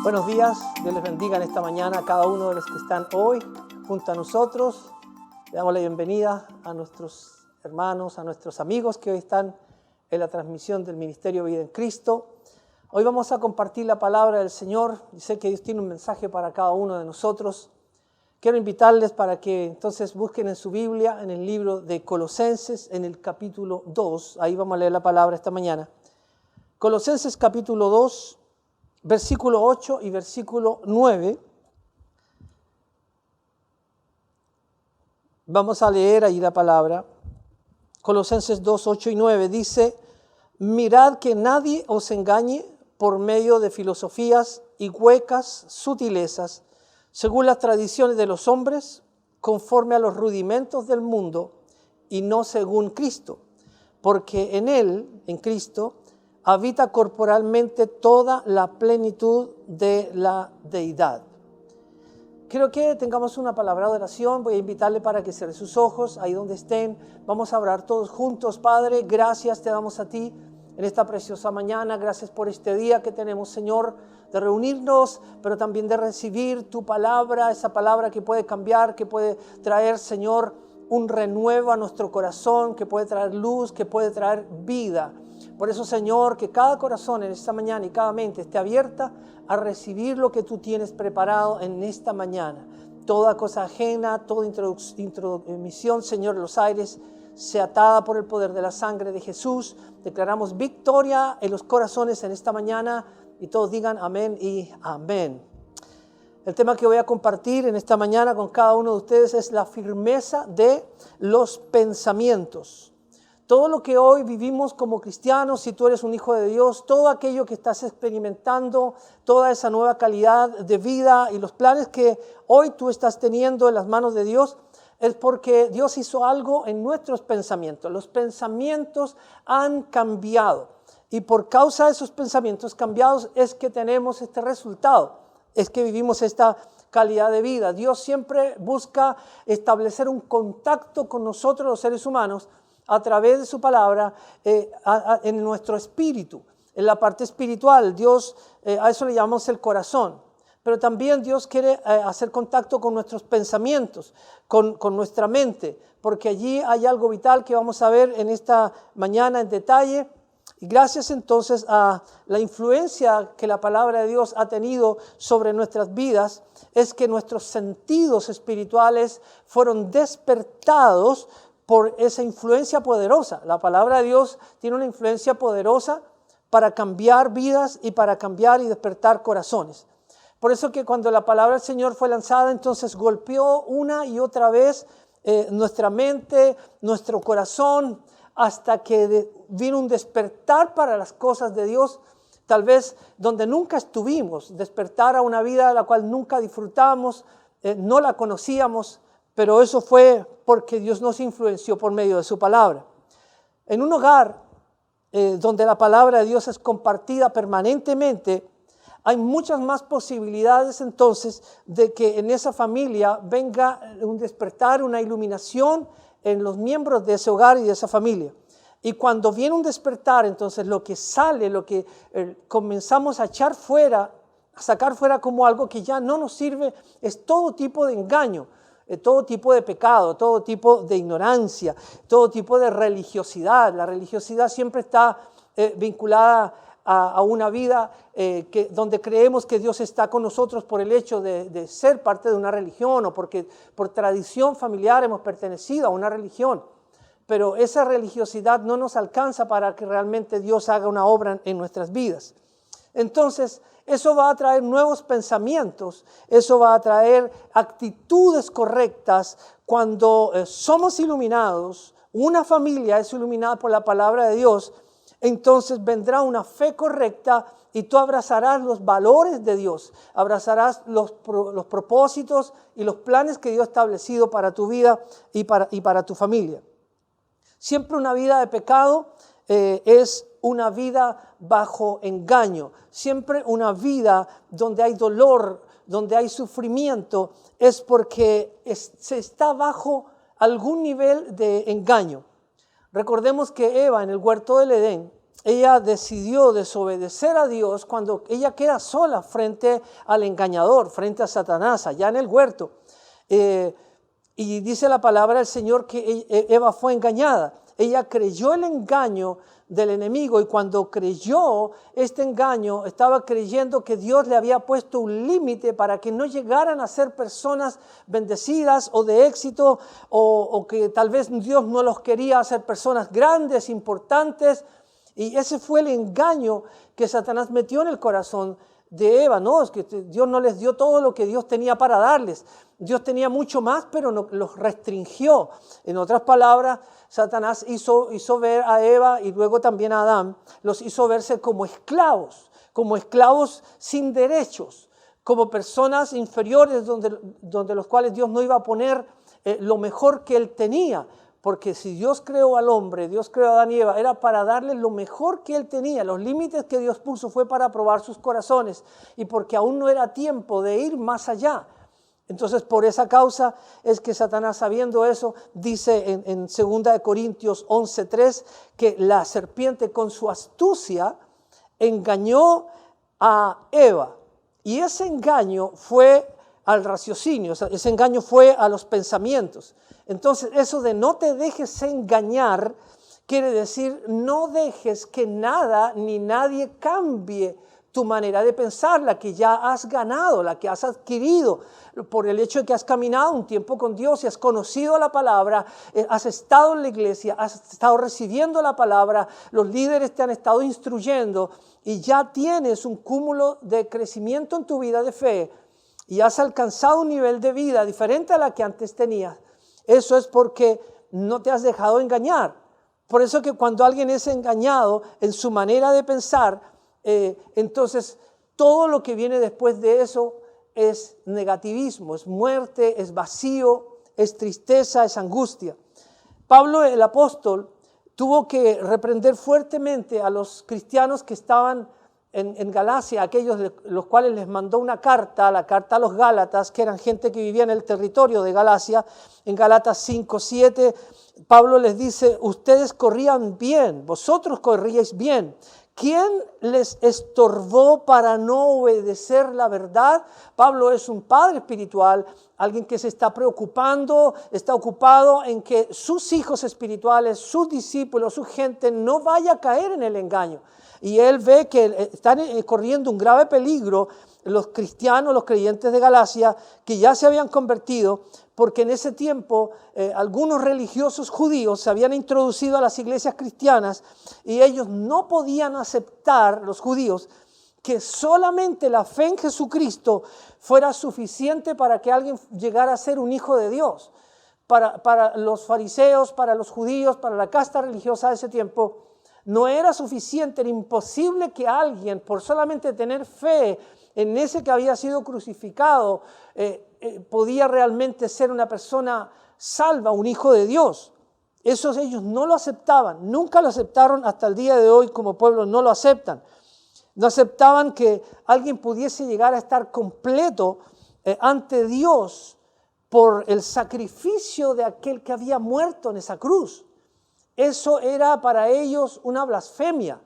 Buenos días, Dios les bendiga en esta mañana a cada uno de los que están hoy junto a nosotros. Le damos la bienvenida a nuestros hermanos, a nuestros amigos que hoy están en la transmisión del Ministerio Vida en Cristo. Hoy vamos a compartir la palabra del Señor y sé que Dios tiene un mensaje para cada uno de nosotros. Quiero invitarles para que entonces busquen en su Biblia, en el libro de Colosenses, en el capítulo 2. Ahí vamos a leer la palabra esta mañana. Colosenses capítulo 2. Versículo 8 y versículo 9. Vamos a leer ahí la palabra. Colosenses 2, 8 y 9 dice: mirad que nadie os engañe por medio de filosofías y huecas sutilezas, según las tradiciones de los hombres, conforme a los rudimentos del mundo, y no según Cristo, porque en Él, en Cristo, habita corporalmente toda la plenitud de la deidad. Quiero que tengamos una palabra de oración. Voy a invitarle para que cierre sus ojos ahí donde estén. Vamos a orar todos juntos. Padre, gracias te damos a ti en esta preciosa mañana. Gracias por este día que tenemos, Señor, de reunirnos, pero también de recibir tu palabra, esa palabra que puede cambiar, que puede traer, Señor, un renuevo a nuestro corazón, que puede traer luz, que puede traer vida. Por eso, Señor, que cada corazón en esta mañana y cada mente esté abierta a recibir lo que tú tienes preparado en esta mañana. Toda cosa ajena, toda intromisión, Señor, en los aires, sea atada por el poder de la sangre de Jesús. Declaramos victoria en los corazones en esta mañana y todos digan amén y amén. El tema que voy a compartir en esta mañana con cada uno de ustedes es la firmeza de los pensamientos. Todo lo que hoy vivimos como cristianos, si tú eres un hijo de Dios, todo aquello que estás experimentando, toda esa nueva calidad de vida y los planes que hoy tú estás teniendo en las manos de Dios, es porque Dios hizo algo en nuestros pensamientos. Los pensamientos han cambiado y por causa de esos pensamientos cambiados es que tenemos este resultado, es que vivimos esta calidad de vida. Dios siempre busca establecer un contacto con nosotros los seres humanos a través de su palabra en nuestro espíritu, en la parte espiritual. Dios, a eso le llamamos el corazón, pero también Dios quiere hacer contacto con nuestros pensamientos, con nuestra mente, porque allí hay algo vital que vamos a ver en esta mañana en detalle. Y gracias entonces a la influencia que la palabra de Dios ha tenido sobre nuestras vidas, es que nuestros sentidos espirituales fueron despertados por esa influencia poderosa. La palabra de Dios tiene una influencia poderosa para cambiar vidas y para cambiar y despertar corazones. Por eso que cuando la palabra del Señor fue lanzada, entonces golpeó una y otra vez nuestra mente, nuestro corazón, hasta que vino un despertar para las cosas de Dios, tal vez donde nunca estuvimos, despertar a una vida de la cual nunca disfrutamos, no la conocíamos, pero eso fue porque Dios nos influenció por medio de su palabra. En un hogar donde la palabra de Dios es compartida permanentemente, hay muchas más posibilidades entonces de que en esa familia venga un despertar, una iluminación en los miembros de ese hogar y de esa familia. Y cuando viene un despertar, entonces lo que sale, lo que comenzamos a echar fuera, a sacar fuera como algo que ya no nos sirve, es todo tipo de engaño, todo tipo de pecado, todo tipo de ignorancia, todo tipo de religiosidad. La religiosidad siempre está vinculada a una vida donde creemos que Dios está con nosotros por el hecho de ser parte de una religión o porque por tradición familiar hemos pertenecido a una religión. Pero esa religiosidad no nos alcanza para que realmente Dios haga una obra en nuestras vidas. Entonces, eso va a traer nuevos pensamientos, eso va a traer actitudes correctas cuando somos iluminados. Una familia es iluminada por la palabra de Dios, entonces vendrá una fe correcta y tú abrazarás los valores de Dios, abrazarás los propósitos y los planes que Dios ha establecido para tu vida y para tu familia. Siempre una vida de pecado es una vida bajo engaño. Siempre una vida donde hay dolor, donde hay sufrimiento, es porque se está bajo algún nivel de engaño. Recordemos que Eva en el huerto del Edén ella decidió desobedecer a Dios cuando ella queda sola frente al engañador, frente a Satanás, allá en el huerto. Y dice la palabra del Señor que Eva fue engañada. Ella creyó el engaño del enemigo, y cuando creyó este engaño, estaba creyendo que Dios le había puesto un límite para que no llegaran a ser personas bendecidas o de éxito, o que tal vez Dios no los quería hacer personas grandes, importantes. Y ese fue el engaño que Satanás metió en el corazón de Eva. No, es que Dios no les dio todo lo que Dios tenía para darles. Dios tenía mucho más, pero no, los restringió. En otras palabras, Satanás hizo ver a Eva y luego también a Adán, los hizo verse como esclavos sin derechos, como personas inferiores donde los cuales Dios no iba a poner lo mejor que él tenía. Porque si Dios creó al hombre, Dios creó a Adán y Eva, era para darle lo mejor que él tenía. Los límites que Dios puso fue para probar sus corazones y porque aún no era tiempo de ir más allá. Entonces, por esa causa es que Satanás, sabiendo eso, dice en 2 Corintios 11:3 que la serpiente con su astucia engañó a Eva. Y ese engaño fue al raciocinio, ese engaño fue a los pensamientos. Entonces, eso de no te dejes engañar quiere decir no dejes que nada ni nadie cambie tu manera de pensar, la que ya has ganado, la que has adquirido por el hecho de que has caminado un tiempo con Dios y has conocido la palabra, has estado en la iglesia, has estado recibiendo la palabra, los líderes te han estado instruyendo y ya tienes un cúmulo de crecimiento en tu vida de fe y has alcanzado un nivel de vida diferente a la que antes tenías. Eso es porque no te has dejado engañar. Por eso que cuando alguien es engañado en su manera de pensar, entonces todo lo que viene después de eso es negativismo, es muerte, es vacío, es tristeza, es angustia. Pablo el apóstol tuvo que reprender fuertemente a los cristianos que estaban en Galacia, aquellos los cuales les mandó una carta, la carta a los Gálatas, que eran gente que vivía en el territorio de Galacia. En Gálatas 5:7, Pablo les dice: ustedes corrían bien, vosotros corríais bien. ¿Quién les estorbó para no obedecer la verdad? Pablo es un padre espiritual, alguien que se está preocupando, está ocupado en que sus hijos espirituales, sus discípulos, su gente no vaya a caer en el engaño. Y él ve que están corriendo un grave peligro los cristianos, los creyentes de Galacia, que ya se habían convertido, porque en ese tiempo algunos religiosos judíos se habían introducido a las iglesias cristianas y ellos no podían aceptar, los judíos, que solamente la fe en Jesucristo fuera suficiente para que alguien llegara a ser un hijo de Dios. Para los fariseos, para los judíos, para la casta religiosa de ese tiempo, no era suficiente, era imposible que alguien, por solamente tener fe en ese que había sido crucificado, podía realmente ser una persona salva, un hijo de Dios. Eso ellos no lo aceptaban, nunca lo aceptaron, hasta el día de hoy como pueblo no lo aceptan. No aceptaban que alguien pudiese llegar a estar completo ante Dios por el sacrificio de aquel que había muerto en esa cruz. Eso era para ellos una blasfemia,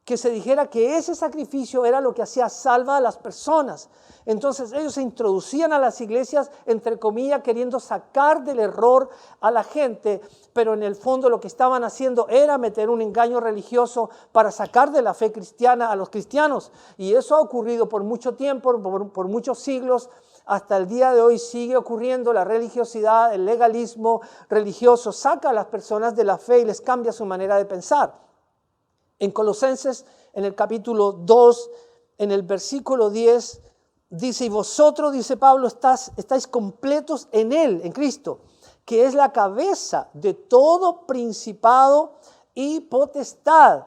que se dijera que ese sacrificio era lo que hacía salva a las personas. Entonces ellos se introducían a las iglesias, entre comillas, queriendo sacar del error a la gente, pero en el fondo lo que estaban haciendo era meter un engaño religioso para sacar de la fe cristiana a los cristianos. Y eso ha ocurrido por mucho tiempo, por muchos siglos. Hasta el día de hoy sigue ocurriendo. La religiosidad, el legalismo religioso saca a las personas de la fe y les cambia su manera de pensar. En Colosenses, en el capítulo 2, en el versículo 10, dice: y vosotros, dice Pablo, estáis completos en Él, en Cristo, que es la cabeza de todo principado y potestad.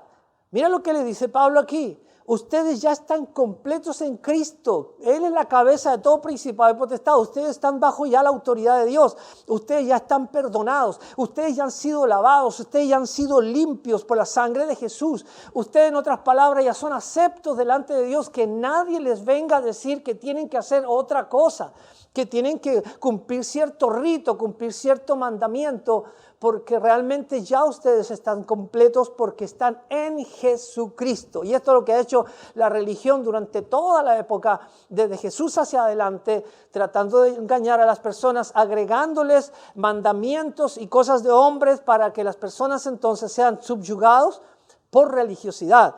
Mira lo que le dice Pablo aquí. Ustedes ya están completos en Cristo. Él es la cabeza de todo principado y potestad. Ustedes están bajo ya la autoridad de Dios. Ustedes ya están perdonados. Ustedes ya han sido lavados. Ustedes ya han sido limpios por la sangre de Jesús. Ustedes, en otras palabras, ya son aceptos delante de Dios. Que nadie les venga a decir que tienen que hacer otra cosa. que tienen que cumplir cierto rito, cumplir cierto mandamiento, porque realmente ya ustedes están completos porque están en Jesucristo. Y esto es lo que ha hecho la religión durante toda la época, desde Jesús hacia adelante, tratando de engañar a las personas, agregándoles mandamientos y cosas de hombres para que las personas entonces sean subyugados por religiosidad.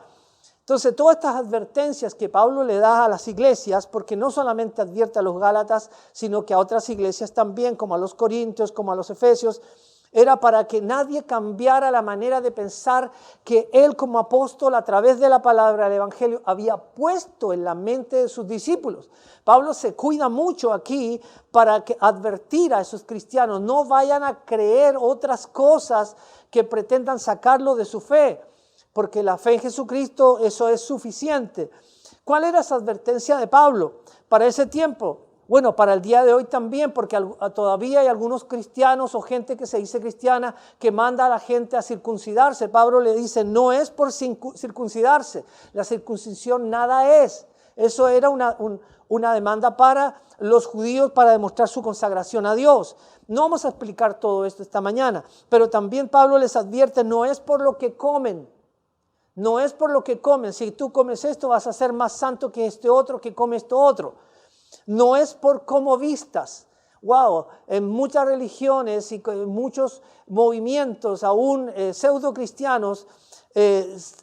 Entonces, todas estas advertencias que Pablo le da a las iglesias, porque no solamente advierte a los Gálatas, sino que a otras iglesias también, como a los Corintios, como a los Efesios, era para que nadie cambiara la manera de pensar que él como apóstol a través de la palabra del evangelio había puesto en la mente de sus discípulos. Pablo se cuida mucho aquí para advertir a esos cristianos, no vayan a creer otras cosas que pretendan sacarlo de su fe, porque la fe en Jesucristo, eso es suficiente. ¿Cuál era esa advertencia de Pablo para ese tiempo? Bueno, para el día de hoy también, porque todavía hay algunos cristianos o gente que se dice cristiana que manda a la gente a circuncidarse. Pablo le dice, no es por circuncidarse, la circuncisión nada es. Eso era una demanda para los judíos para demostrar su consagración a Dios. No vamos a explicar todo esto esta mañana, pero también Pablo les advierte, no es por lo que comen. No es por lo que comen. Si tú comes esto, vas a ser más santo que este otro que come esto otro. No es por cómo vistas. Wow, en muchas religiones y en muchos movimientos, aún pseudo cristianos,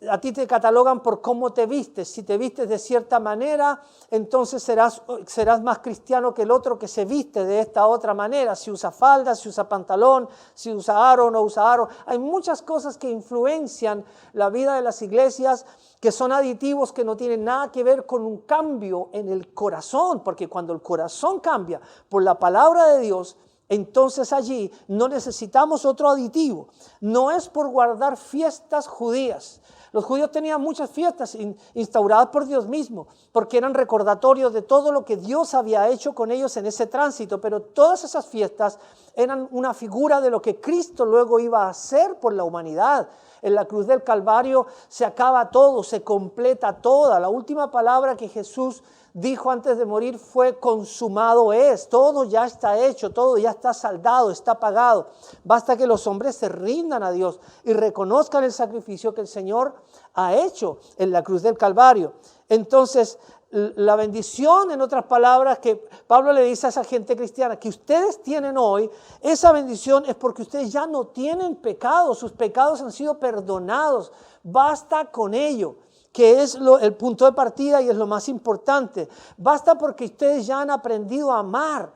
a ti te catalogan por cómo te vistes. Si te vistes de cierta manera, entonces serás más cristiano que el otro que se viste de esta otra manera. Si usa falda, si usa pantalón, si usa aro o no usa aro. Hay muchas cosas que influencian la vida de las iglesias, que son aditivos que no tienen nada que ver con un cambio en el corazón, porque cuando el corazón cambia por la palabra de Dios, entonces allí no necesitamos otro aditivo. No es por guardar fiestas judías. Los judíos tenían muchas fiestas instauradas por Dios mismo, porque eran recordatorios de todo lo que Dios había hecho con ellos en ese tránsito, pero todas esas fiestas eran una figura de lo que Cristo luego iba a hacer por la humanidad. En la cruz del Calvario se acaba todo, se completa toda. La última palabra que Jesús dijo antes de morir fue consumado es. Todo ya está hecho, todo ya está saldado, está pagado. Basta que los hombres se rindan a Dios y reconozcan el sacrificio que el Señor ha hecho en la cruz del Calvario. Entonces, la bendición, en otras palabras, que Pablo le dice a esa gente cristiana que ustedes tienen hoy, esa bendición es porque ustedes ya no tienen pecado, sus pecados han sido perdonados, basta con ello, que es el punto de partida y es lo más importante. Basta porque ustedes ya han aprendido a amar.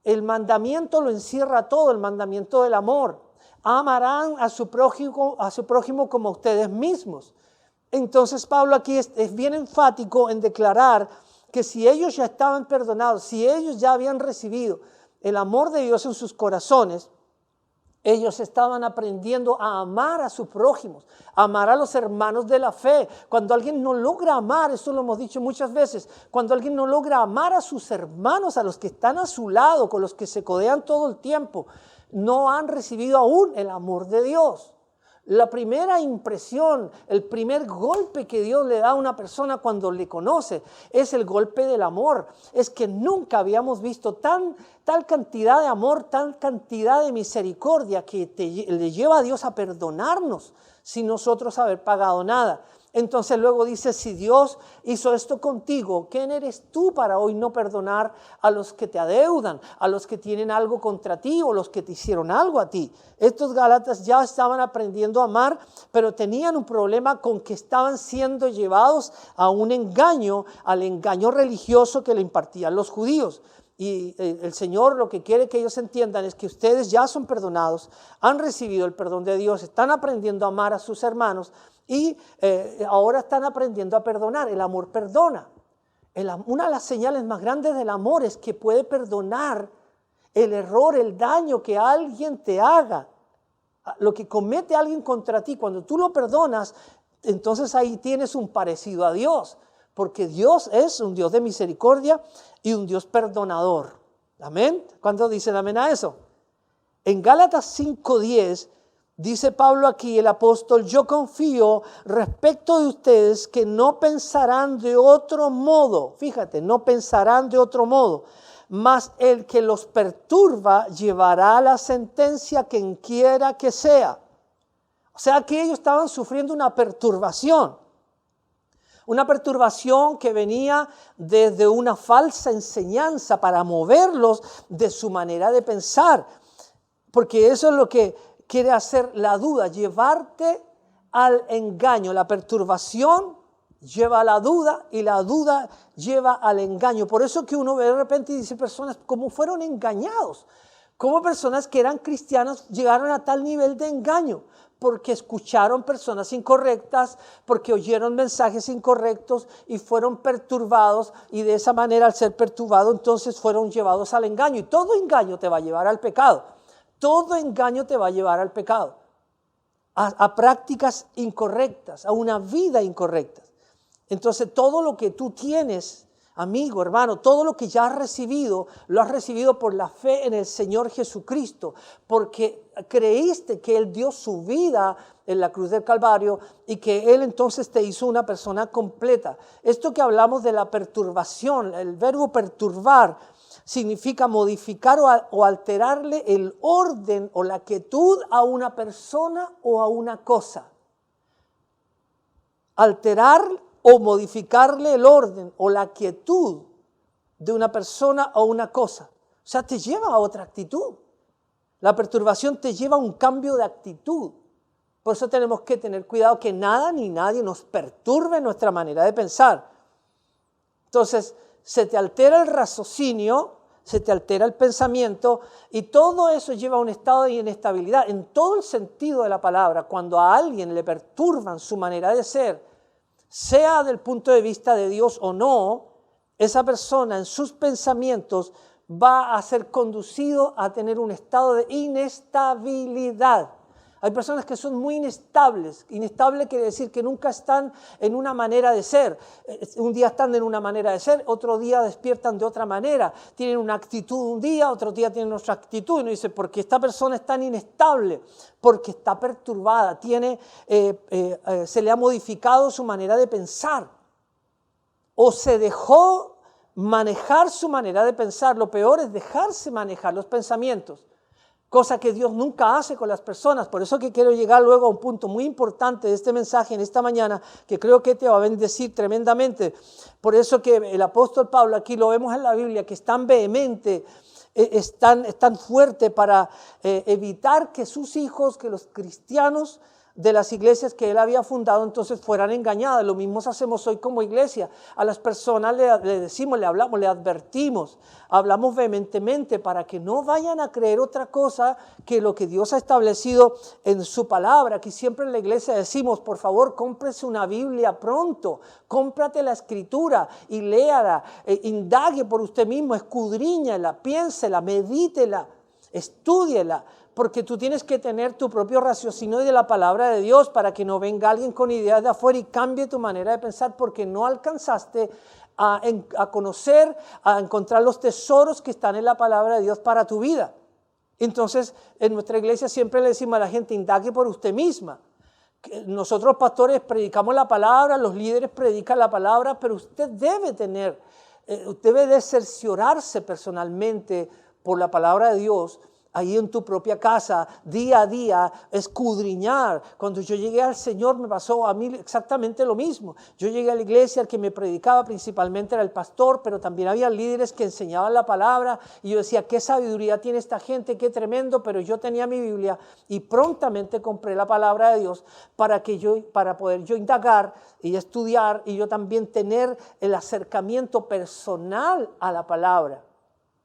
El mandamiento lo encierra todo, el mandamiento del amor. Amarán a su prójimo como a ustedes mismos. Entonces Pablo aquí es bien enfático en declarar que si ellos ya estaban perdonados, si ellos ya habían recibido el amor de Dios en sus corazones, ellos estaban aprendiendo a amar a sus prójimos, a amar a los hermanos de la fe. Cuando alguien no logra amar, eso lo hemos dicho muchas veces, cuando alguien no logra amar a sus hermanos, a los que están a su lado, con los que se codean todo el tiempo, no han recibido aún el amor de Dios. La primera impresión, el primer golpe que Dios le da a una persona cuando le conoce es el golpe del amor. Es que nunca habíamos visto tal cantidad de amor, tal cantidad de misericordia que le lleva a Dios a perdonarnos sin nosotros haber pagado nada. Entonces luego dice, si Dios hizo esto contigo, ¿quién eres tú para hoy no perdonar a los que te adeudan, a los que tienen algo contra ti o los que te hicieron algo a ti? Estos Gálatas ya estaban aprendiendo a amar, pero tenían un problema con que estaban siendo llevados a un engaño, al engaño religioso que le impartían los judíos. Y el Señor lo que quiere que ellos entiendan es que ustedes ya son perdonados, han recibido el perdón de Dios, están aprendiendo a amar a sus hermanos y ahora están aprendiendo a perdonar. El amor perdona. Una de las señales más grandes del amor es que puede perdonar el error, el daño que alguien te haga, lo que comete alguien contra ti. Cuando tú lo perdonas, entonces ahí tienes un parecido a Dios, porque Dios es un Dios de misericordia y un Dios perdonador. ¿Amén? ¿Cuántos dicen amén a eso? En Gálatas 5:10 dice Pablo aquí, el apóstol, yo confío respecto de ustedes que no pensarán de otro modo. Fíjate, no pensarán de otro modo. mas el que los perturba llevará la sentencia quien quiera que sea. O sea que ellos estaban sufriendo una perturbación que venía desde una falsa enseñanza para moverlos de su manera de pensar, porque eso es lo que quiere hacer la duda, llevarte al engaño. La perturbación lleva a la duda y la duda lleva al engaño. Por eso que uno ve de repente y dice personas cómo fueron engañados, cómo personas que eran cristianos llegaron a tal nivel de engaño, porque escucharon personas incorrectas, porque oyeron mensajes incorrectos y fueron perturbados, y de esa manera al ser perturbados entonces fueron llevados al engaño. Y todo engaño te va a llevar al pecado, todo engaño te va a llevar al pecado, a prácticas incorrectas, a una vida incorrecta. Entonces todo lo que tú tienes, amigo, hermano, todo lo que ya has recibido, lo has recibido por la fe en el Señor Jesucristo, porque creíste que Él dio su vida en la cruz del Calvario y que Él entonces te hizo una persona completa. Esto que hablamos de la perturbación, el verbo perturbar, significa modificar o alterarle el orden o la quietud a una persona o a una cosa. Alterar o modificarle el orden o la quietud de una persona o una cosa. O sea, te lleva a otra actitud. La perturbación te lleva a un cambio de actitud. Por eso tenemos que tener cuidado que nada ni nadie nos perturbe nuestra manera de pensar. Entonces, se te altera el raciocinio, se te altera el pensamiento y todo eso lleva a un estado de inestabilidad en todo el sentido de la palabra. Cuando a alguien le perturban su manera de ser, sea del punto de vista de Dios o no, esa persona en sus pensamientos va a ser conducido a tener un estado de inestabilidad. Hay personas que son muy inestables. Inestable quiere decir que nunca están en una manera de ser. Un día están en una manera de ser, otro día despiertan de otra manera. Tienen una actitud un día, otro día tienen otra actitud. Y uno dice, ¿por qué esta persona es tan inestable? Porque está perturbada, se le ha modificado su manera de pensar. O se dejó manejar su manera de pensar. Lo peor es dejarse manejar los pensamientos. Cosa que Dios nunca hace con las personas. Por eso que quiero llegar luego a un punto muy importante de este mensaje en esta mañana, que creo que te va a bendecir tremendamente. Por eso que el apóstol Pablo, aquí lo vemos en la Biblia, que es tan vehemente, es tan fuerte para evitar que sus hijos, que los cristianos de las iglesias que él había fundado, entonces fueran engañadas. Lo mismo hacemos hoy como iglesia. A las personas le decimos, le hablamos, le advertimos, hablamos vehementemente para que no vayan a creer otra cosa que lo que Dios ha establecido en su palabra. Aquí siempre en la iglesia decimos, por favor, cómprese una Biblia pronto, cómprate la Escritura y léala, indague por usted mismo, escudriñela, piénsela, medítela, estúdiela. Porque tú tienes que tener tu propio raciocinio de la palabra de Dios para que no venga alguien con ideas de afuera y cambie tu manera de pensar, porque no alcanzaste a conocer, a encontrar los tesoros que están en la palabra de Dios para tu vida. Entonces, en nuestra iglesia siempre le decimos a la gente, indague por usted misma. Nosotros pastores predicamos la palabra, los líderes predican la palabra, pero usted debe de cerciorarse personalmente por la palabra de Dios, ahí en tu propia casa, día a día, escudriñar. Cuando yo llegué al Señor me pasó a mí exactamente lo mismo. Yo llegué a la iglesia, el que me predicaba principalmente era el pastor, pero también había líderes que enseñaban la palabra y yo decía, qué sabiduría tiene esta gente, qué tremendo, pero yo tenía mi Biblia y prontamente compré la palabra de Dios para poder yo indagar y estudiar y yo también tener el acercamiento personal a la palabra.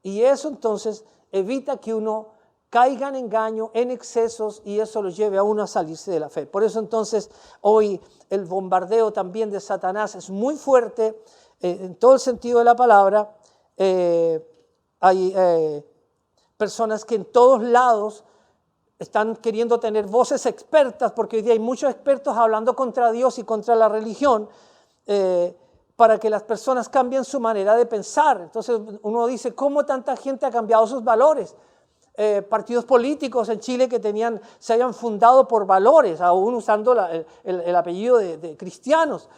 Y eso entonces evita que uno caiga en engaño, en excesos, y eso lo lleve a uno a salirse de la fe. Por eso entonces hoy el bombardeo también de Satanás es muy fuerte en todo el sentido de la palabra. Hay personas que en todos lados están queriendo tener voces expertas, porque hoy día hay muchos expertos hablando contra Dios y contra la religión, para que las personas cambien su manera de pensar. Entonces uno dice, ¿cómo tanta gente ha cambiado sus valores? Partidos políticos en Chile que se hayan fundado por valores, aún usando el apellido de cristianos,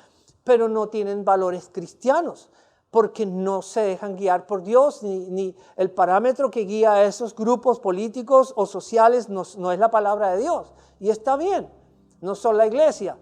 pero no tienen valores cristianos. porque no se dejan guiar por Dios, ni el parámetro que guía a esos grupos políticos o sociales no es la palabra de Dios. Y está bien, no son la iglesia,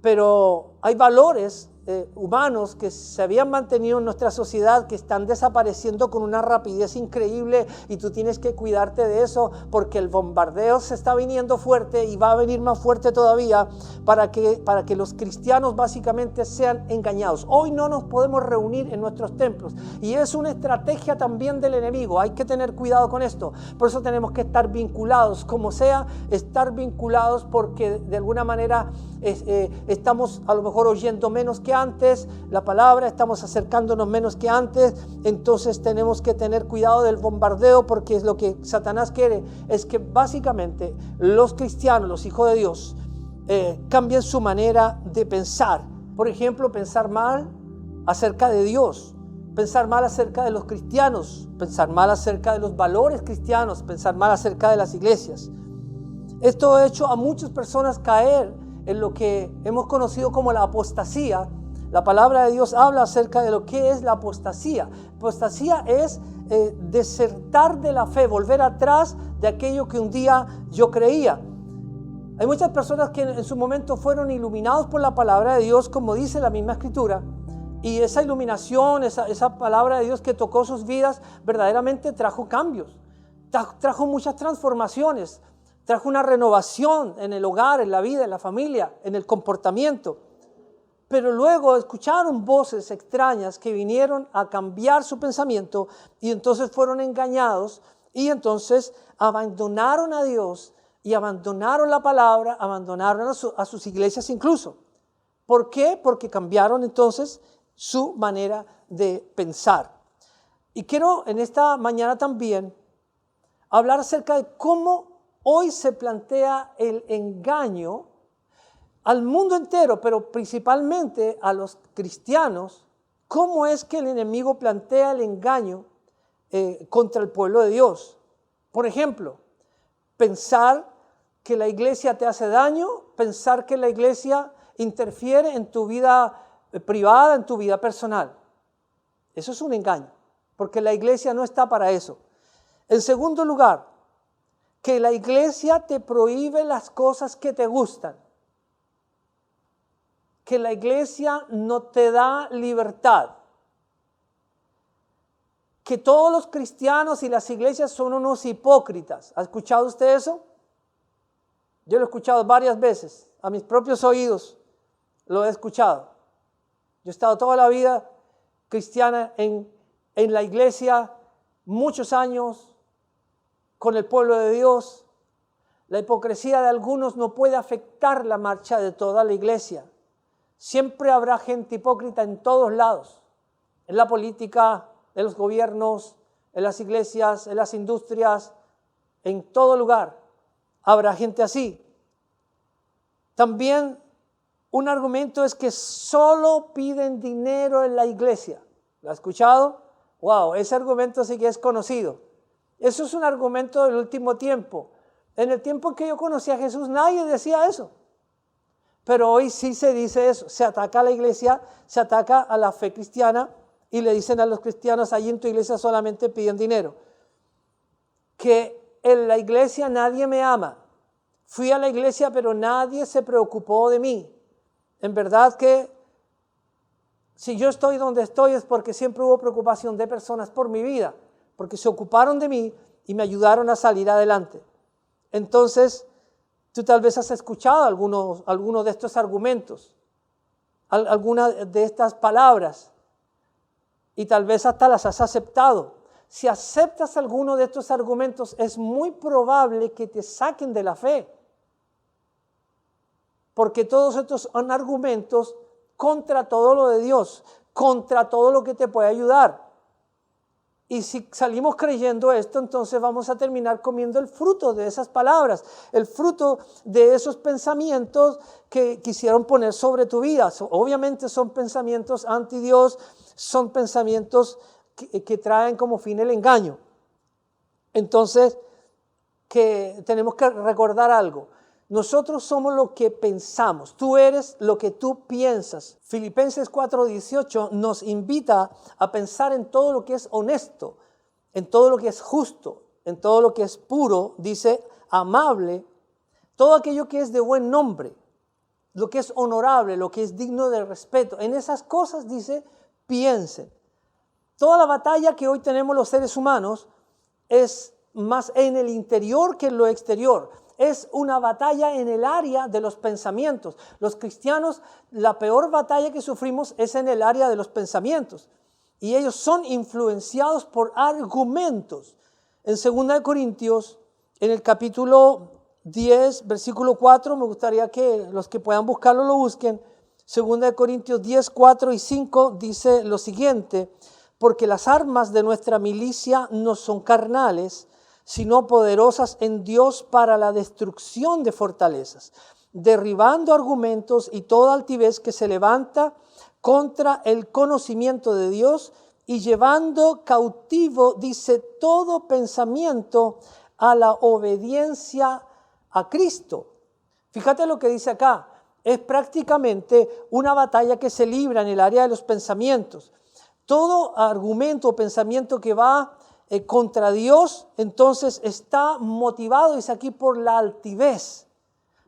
pero hay valores humanos que se habían mantenido en nuestra sociedad que están desapareciendo con una rapidez increíble, y tú tienes que cuidarte de eso, porque el bombardeo se está viniendo fuerte y va a venir más fuerte todavía para que los cristianos básicamente sean engañados. Hoy no nos podemos reunir en nuestros templos, y es una estrategia también del enemigo. Hay que tener cuidado con esto. Por eso tenemos que estar vinculados, como sea, estar vinculados, porque de alguna manera estamos a lo mejor oyendo menos que antes la palabra, estamos acercándonos menos que antes. Entonces tenemos que tener cuidado del bombardeo, porque es lo que Satanás quiere, es que básicamente los cristianos, los hijos de Dios, cambien su manera de pensar. Por ejemplo, pensar mal acerca de Dios, pensar mal acerca de los cristianos, pensar mal acerca de los valores cristianos, pensar mal acerca de las iglesias. Esto ha hecho a muchas personas caer en lo que hemos conocido como la apostasía. La palabra de Dios habla acerca de lo que es la apostasía. Apostasía es desertar de la fe, volver atrás de aquello que un día yo creía. Hay muchas personas que en su momento fueron iluminados por la palabra de Dios, como dice la misma Escritura, y esa iluminación, esa palabra de Dios que tocó sus vidas, verdaderamente trajo cambios, trajo muchas transformaciones, trajo una renovación en el hogar, en la vida, en la familia, en el comportamiento. Pero luego escucharon voces extrañas que vinieron a cambiar su pensamiento, y entonces fueron engañados, y entonces abandonaron a Dios y abandonaron la palabra, abandonaron a sus iglesias incluso. ¿Por qué? Porque cambiaron entonces su manera de pensar. Y quiero en esta mañana también hablar acerca de cómo hoy se plantea el engaño al mundo entero, pero principalmente a los cristianos. ¿Cómo es que el enemigo plantea el engaño contra el pueblo de Dios? Por ejemplo, pensar que la iglesia te hace daño, pensar que la iglesia interfiere en tu vida privada, en tu vida personal. Eso es un engaño, porque la iglesia no está para eso. En segundo lugar, que la iglesia te prohíbe las cosas que te gustan, que la iglesia no te da libertad, que todos los cristianos y las iglesias son unos hipócritas. ¿Ha escuchado usted eso? Yo lo he escuchado varias veces, a mis propios oídos lo he escuchado. Yo he estado toda la vida cristiana en la iglesia, muchos años, con el pueblo de Dios. La hipocresía de algunos no puede afectar la marcha de toda la iglesia. Siempre habrá gente hipócrita en todos lados, en la política, en los gobiernos, en las iglesias, en las industrias, en todo lugar habrá gente así. También un argumento es que solo piden dinero en la iglesia. ¿Lo ha escuchado? Wow, ese argumento sí que es conocido. Eso es un argumento del último tiempo. En el tiempo en que yo conocí a Jesús, nadie decía eso. Pero hoy sí se dice eso. Se ataca a la iglesia, se ataca a la fe cristiana, y le dicen a los cristianos: allí en tu iglesia solamente piden dinero. Que en la iglesia nadie me ama. Fui a la iglesia, pero nadie se preocupó de mí. En verdad que si yo estoy donde estoy es porque siempre hubo preocupación de personas por mi vida, porque se ocuparon de mí y me ayudaron a salir adelante. Entonces, tú tal vez has escuchado algunos de estos argumentos, algunas de estas palabras, y tal vez hasta las has aceptado. Si aceptas alguno de estos argumentos, es muy probable que te saquen de la fe, porque todos estos son argumentos contra todo lo de Dios, contra todo lo que te puede ayudar. Y si salimos creyendo esto, entonces vamos a terminar comiendo el fruto de esas palabras, el fruto de esos pensamientos que quisieron poner sobre tu vida. Obviamente son pensamientos anti Dios, son pensamientos que traen como fin el engaño. Entonces, que tenemos que recordar algo. Nosotros somos lo que pensamos. Tú eres lo que tú piensas. Filipenses 4:18 nos invita a pensar en todo lo que es honesto, en todo lo que es justo, en todo lo que es puro, dice amable, todo aquello que es de buen nombre, lo que es honorable, lo que es digno de respeto. En esas cosas dice, piensen. Toda la batalla que hoy tenemos los seres humanos es más en el interior que en lo exterior. Es una batalla en el área de los pensamientos. Los cristianos, la peor batalla que sufrimos es en el área de los pensamientos. Y ellos son influenciados por argumentos. En 2 Corintios, en el capítulo 10, versículo 4, me gustaría que los que puedan buscarlo lo busquen. 2 Corintios 10, 4 y 5 dice lo siguiente: porque las armas de nuestra milicia no son carnales, sino poderosas en Dios para la destrucción de fortalezas, derribando argumentos y toda altivez que se levanta contra el conocimiento de Dios y llevando cautivo, dice, todo pensamiento a la obediencia a Cristo. Fíjate lo que dice acá. Es prácticamente una batalla que se libra en el área de los pensamientos. Todo argumento o pensamiento que va contra Dios, entonces está motivado, dice aquí, por la altivez.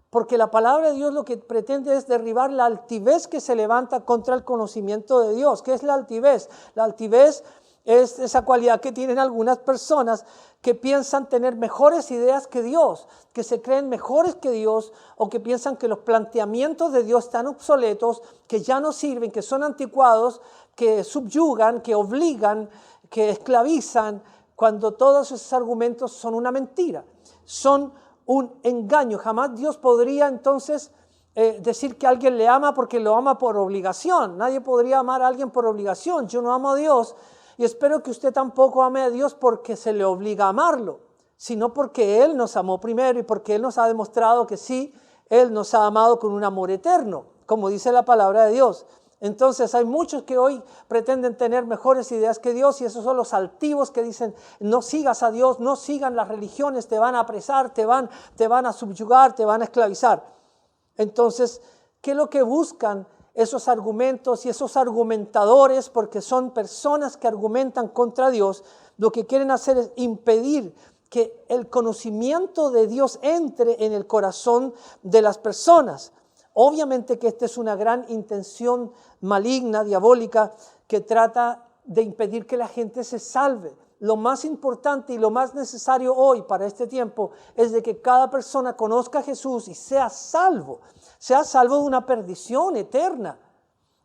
Porque la palabra de Dios lo que pretende es derribar la altivez que se levanta contra el conocimiento de Dios. ¿Qué es la altivez? La altivez es esa cualidad que tienen algunas personas que piensan tener mejores ideas que Dios, que se creen mejores que Dios o que piensan que los planteamientos de Dios están obsoletos, que ya no sirven, que son anticuados, que subyugan, que obligan, que esclavizan, cuando todos esos argumentos son una mentira, son un engaño. Jamás Dios podría entonces decir que alguien le ama porque lo ama por obligación. Nadie podría amar a alguien por obligación. Yo no amo a Dios y espero que usted tampoco ame a Dios porque se le obliga a amarlo, sino porque Él nos amó primero y porque Él nos ha demostrado que sí, Él nos ha amado con un amor eterno, como dice la palabra de Dios. Entonces hay muchos que hoy pretenden tener mejores ideas que Dios y esos son los altivos que dicen no sigas a Dios, no sigan las religiones, te van a apresar, te van a subyugar, te van a esclavizar. Entonces, ¿qué es lo que buscan esos argumentos y esos argumentadores? Porque son personas que argumentan contra Dios. Lo que quieren hacer es impedir que el conocimiento de Dios entre en el corazón de las personas. Obviamente que esta es una gran intención maligna, diabólica, que trata de impedir que la gente se salve. Lo más importante y lo más necesario hoy para este tiempo es de que cada persona conozca a Jesús y sea salvo de una perdición eterna.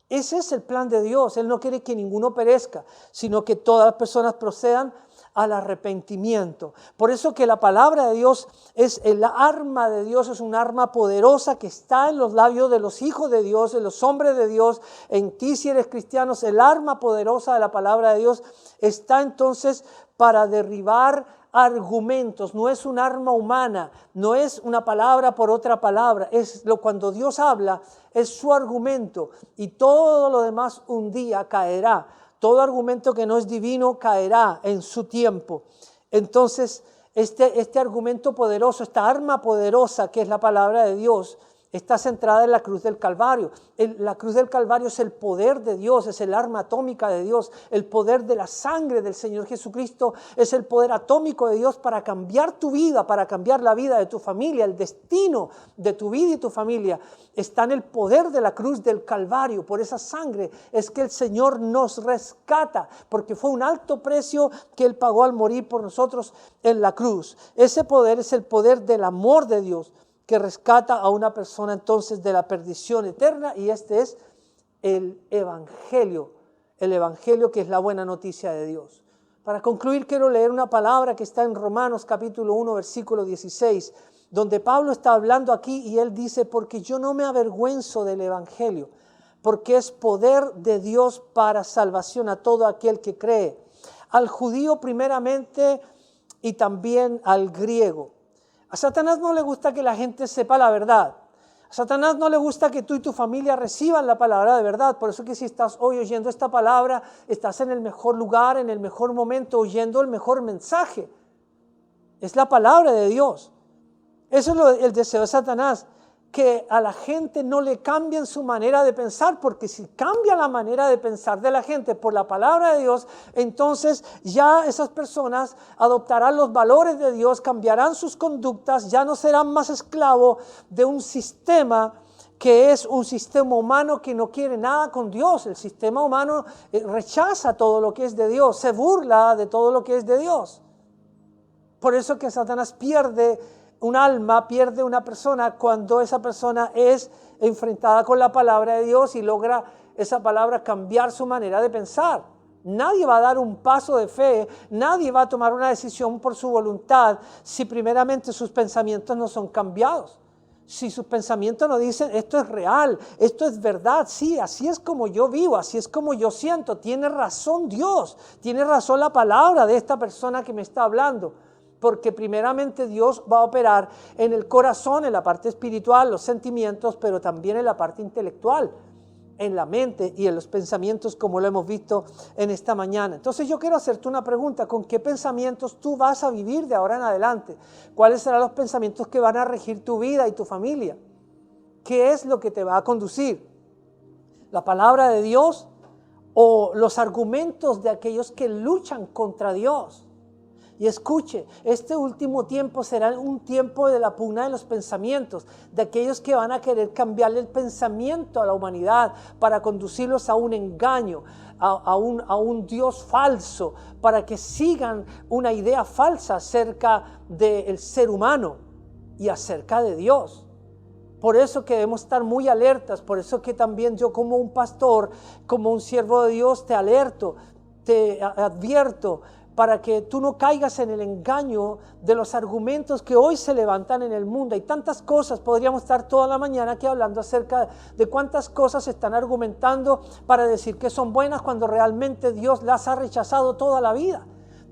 Ese es el plan de Dios. Él no quiere que ninguno perezca, sino que todas las personas procedan al arrepentimiento. Por eso que la palabra de Dios es el arma de Dios, es un arma poderosa que está en los labios de los hijos de Dios, de los hombres de Dios. En ti, si eres cristiano, el arma poderosa de la palabra de Dios está entonces para derribar argumentos. No es un arma humana, no es una palabra por otra palabra, cuando Dios habla es su argumento y todo lo demás un día caerá. Todo argumento que no es divino caerá en su tiempo. Entonces, este argumento poderoso, esta arma poderosa que es la palabra de Dios, está centrada en la cruz del Calvario. La cruz del Calvario es el poder de Dios, es el arma atómica de Dios. El poder de la sangre del Señor Jesucristo es el poder atómico de Dios para cambiar tu vida, para cambiar la vida de tu familia. El destino de tu vida y tu familia está en el poder de la cruz del Calvario. Por esa sangre es que el Señor nos rescata, porque fue un alto precio que Él pagó al morir por nosotros en la cruz. Ese poder es el poder del amor de Dios, que rescata a una persona entonces de la perdición eterna, y este es el Evangelio que es la buena noticia de Dios. Para concluir, quiero leer una palabra que está en Romanos capítulo 1, versículo 16, donde Pablo está hablando aquí y él dice: porque yo no me avergüenzo del Evangelio, porque es poder de Dios para salvación a todo aquel que cree, al judío primeramente y también al griego. A Satanás no le gusta que la gente sepa la verdad. A Satanás no le gusta que tú y tu familia reciban la palabra de verdad. Por eso que si estás hoy oyendo esta palabra, estás en el mejor lugar, en el mejor momento, oyendo el mejor mensaje. Es la palabra de Dios. Eso es el deseo de Satanás, que a la gente no le cambien su manera de pensar, porque si cambia la manera de pensar de la gente por la palabra de Dios, entonces ya esas personas adoptarán los valores de Dios, cambiarán sus conductas, ya no serán más esclavos de un sistema que es un sistema humano que no quiere nada con Dios. El sistema humano rechaza todo lo que es de Dios, se burla de todo lo que es de Dios. Por eso que Satanás pierde un alma, pierde una persona cuando esa persona es enfrentada con la palabra de Dios y logra esa palabra cambiar su manera de pensar. Nadie va a dar un paso de fe, nadie va a tomar una decisión por su voluntad si primeramente sus pensamientos no son cambiados. Si sus pensamientos no dicen, esto es real, esto es verdad, sí, así es como yo vivo, así es como yo siento, tiene razón Dios, tiene razón la palabra de esta persona que me está hablando. Porque primeramente Dios va a operar en el corazón, en la parte espiritual, los sentimientos, pero también en la parte intelectual, en la mente y en los pensamientos, como lo hemos visto en esta mañana. Entonces yo quiero hacerte una pregunta: ¿con qué pensamientos tú vas a vivir de ahora en adelante? ¿Cuáles serán los pensamientos que van a regir tu vida y tu familia? ¿Qué es lo que te va a conducir? ¿La palabra de Dios o los argumentos de aquellos que luchan contra Dios? Y escuche, este último tiempo será un tiempo de la pugna de los pensamientos, de aquellos que van a querer cambiarle el pensamiento a la humanidad para conducirlos a un engaño, a un Dios falso, para que sigan una idea falsa acerca del ser humano y acerca de Dios. Por eso que debemos estar muy alertas, por eso que también yo como un pastor, como un siervo de Dios, te alerto, te advierto, para que tú no caigas en el engaño de los argumentos que hoy se levantan en el mundo. Hay tantas cosas, podríamos estar toda la mañana aquí hablando acerca de cuántas cosas se están argumentando para decir que son buenas cuando realmente Dios las ha rechazado toda la vida.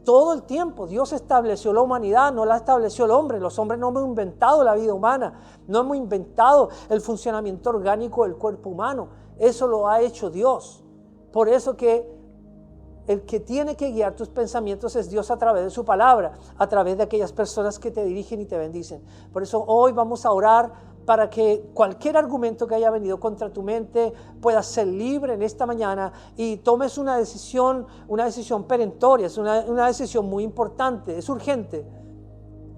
Todo el tiempo Dios estableció la humanidad, no la estableció el hombre. Los hombres no hemos inventado la vida humana, no hemos inventado el funcionamiento orgánico del cuerpo humano. Eso lo ha hecho Dios. Por eso que el que tiene que guiar tus pensamientos es Dios a través de su palabra, a través de aquellas personas que te dirigen y te bendicen. Por eso hoy vamos a orar para que cualquier argumento que haya venido contra tu mente pueda ser libre en esta mañana y tomes una decisión perentoria. Es una decisión muy importante, es urgente,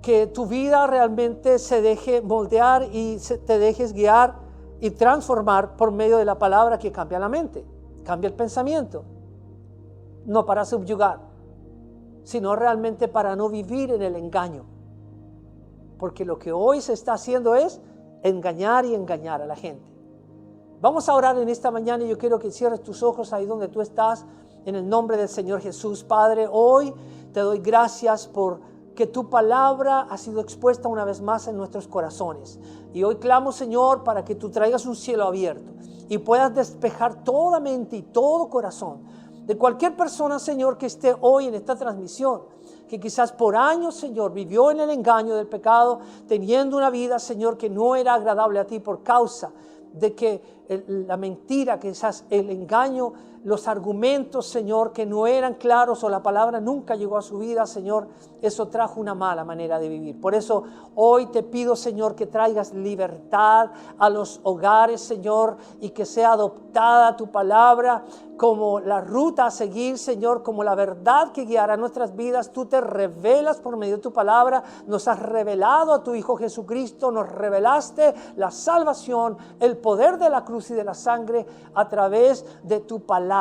que tu vida realmente se deje moldear y te dejes guiar y transformar por medio de la palabra que cambia la mente, cambia el pensamiento. No para subyugar, sino realmente para no vivir en el engaño. Porque lo que hoy se está haciendo es engañar y engañar a la gente. Vamos a orar en esta mañana y yo quiero que cierres tus ojos ahí donde tú estás, en el nombre del Señor Jesús. Padre, hoy te doy gracias por que tu palabra ha sido expuesta una vez más en nuestros corazones. Y hoy clamo, Señor, para que tú traigas un cielo abierto y puedas despejar toda mente y todo corazón de cualquier persona, Señor, que esté hoy en esta transmisión, que quizás por años, Señor, vivió en el engaño del pecado, teniendo una vida, Señor, que no era agradable a ti por causa de que la mentira, quizás el engaño, los argumentos, Señor, que no eran claros o la palabra nunca llegó a su vida, Señor, eso trajo una mala manera de vivir. Por eso hoy te pido, Señor, que traigas libertad a los hogares, Señor, y que sea adoptada tu palabra como la ruta a seguir, Señor, como la verdad que guiará nuestras vidas. Tú te revelas por medio de tu palabra, nos has revelado a tu Hijo Jesucristo, nos revelaste la salvación, el poder de la cruz y de la sangre a través de tu palabra.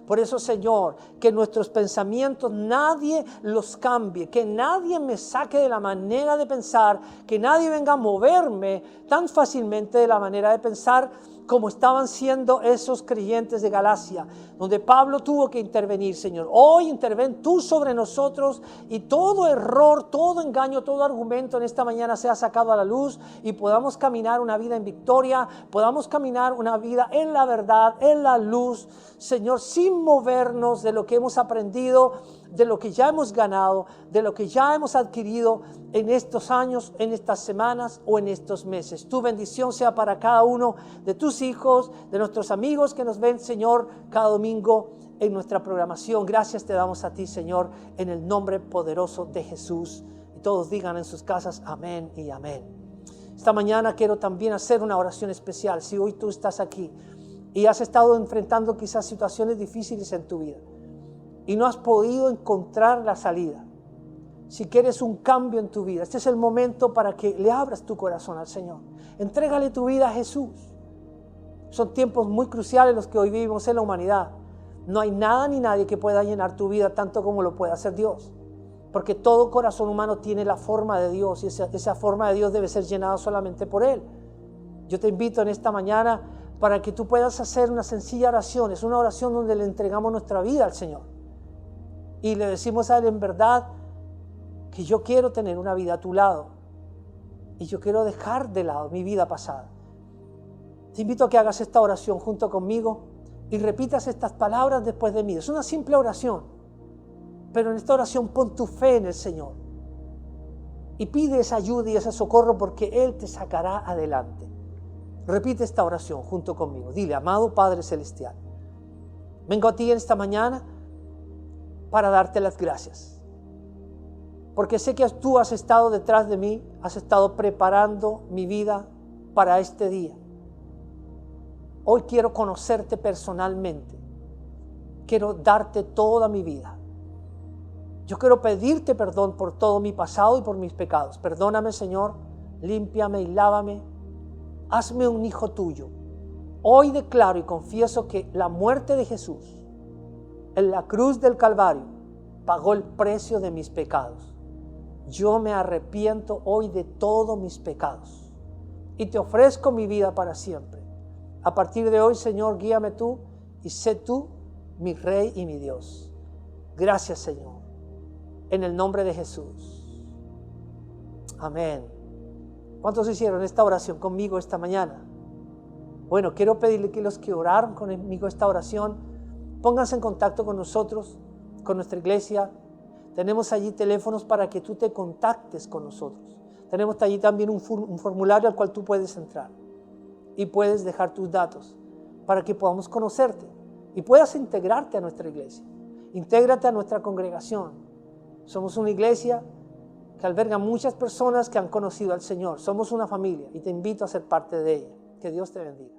Por eso, Señor, que nuestros pensamientos nadie los cambie, que nadie me saque de la manera de pensar, que nadie venga a moverme tan fácilmente de la manera de pensar como estaban siendo esos creyentes de Galacia, donde Pablo tuvo que intervenir, Señor. Hoy interven tú sobre nosotros y todo error, todo engaño, todo argumento en esta mañana sea sacado a la luz y podamos caminar una vida en victoria, podamos caminar una vida en la verdad, en la luz, Señor, sin movernos de lo que hemos aprendido, de lo que ya hemos ganado, de lo que ya hemos adquirido en estos años, en estas semanas o en estos meses. Tu bendición sea para cada uno de tus hijos, de nuestros amigos que nos ven, Señor, cada domingo en nuestra programación. Gracias te damos a ti, Señor, en el nombre poderoso de Jesús. Y todos digan en sus casas amén y amén. Esta mañana quiero también hacer una oración especial. Si hoy tú estás aquí y has estado enfrentando quizás situaciones difíciles en tu vida y no has podido encontrar la salida, si quieres un cambio en tu vida, este es el momento para que le abras tu corazón al Señor. Entrégale tu vida a Jesús. Son tiempos muy cruciales los que hoy vivimos en la humanidad. No hay nada ni nadie que pueda llenar tu vida tanto como lo puede hacer Dios. Porque todo corazón humano tiene la forma de Dios y esa forma de Dios debe ser llenada solamente por Él. Yo te invito en esta mañana para que tú puedas hacer una sencilla oración. Es una oración donde le entregamos nuestra vida al Señor. Y le decimos a Él en verdad que yo quiero tener una vida a tu lado. Y yo quiero dejar de lado mi vida pasada. Te invito a que hagas esta oración junto conmigo y repitas estas palabras después de mí. Es una simple oración, pero en esta oración pon tu fe en el Señor y pide esa ayuda y ese socorro porque Él te sacará adelante. Repite esta oración junto conmigo. Dile: amado Padre Celestial, vengo a ti en esta mañana para darte las gracias, porque sé que tú has estado detrás de mí, has estado preparando mi vida para este día. Hoy quiero conocerte personalmente. Quiero darte toda mi vida. Yo quiero pedirte perdón por todo mi pasado y por mis pecados. Perdóname, Señor, límpiame y lávame. Hazme un hijo tuyo. Hoy declaro y confieso que la muerte de Jesús en la cruz del Calvario pagó el precio de mis pecados. Yo me arrepiento hoy de todos mis pecados y te ofrezco mi vida para siempre. A partir de hoy, Señor, guíame tú y sé tú mi Rey y mi Dios. Gracias, Señor, en el nombre de Jesús. Amén. ¿Cuántos hicieron esta oración conmigo esta mañana? Bueno, quiero pedirle que los que oraron conmigo esta oración, pónganse en contacto con nosotros, con nuestra iglesia. Tenemos allí teléfonos para que tú te contactes con nosotros. Tenemos allí también un formulario al cual tú puedes entrar y puedes dejar tus datos para que podamos conocerte y puedas integrarte a nuestra iglesia. Intégrate a nuestra congregación. Somos una iglesia que alberga muchas personas que han conocido al Señor. Somos una familia y te invito a ser parte de ella. Que Dios te bendiga.